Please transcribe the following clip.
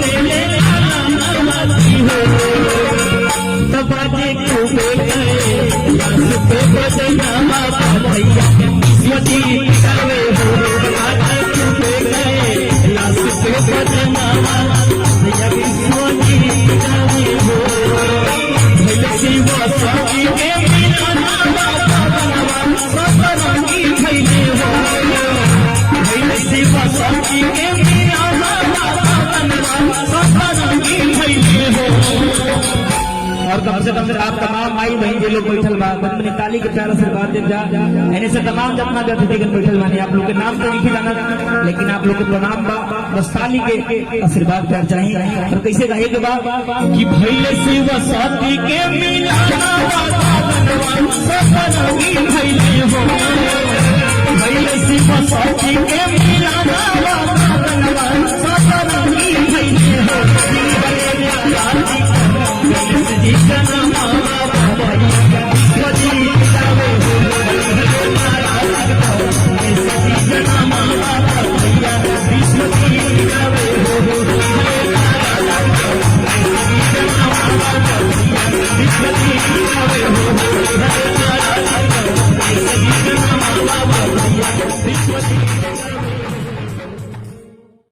ले ले नामाती हो तबाजे खूबे गए पे बदनामा भैया किस्मती करे हो तबाजे खूबे गए लाश पे बदनामा भैया किस्मती करे हो भैया शिवा साकी के बिना नामा सपरंगी भैले हो भैया शिवा साकी के बिना नामा सपरंगी भैले हो। और कम से कम आप तमाम माई बहन जो लोग बैठल बा अपने ताली के प्यार आशीर्वाद दे जा एने से तमाम जितना भी अतिथि बैठल बानी आप लोग के नाम तो नहीं जाना लेकिन आप लोग को प्रणाम बा बस ताली के आशीर्वाद प्यार चाहिए और कैसे कहे के बा कि भैले शिव साथी के मिलाना सपरंगी भैले हो भैले शिव साथी के मिलाना सपरंगी भैले हो This was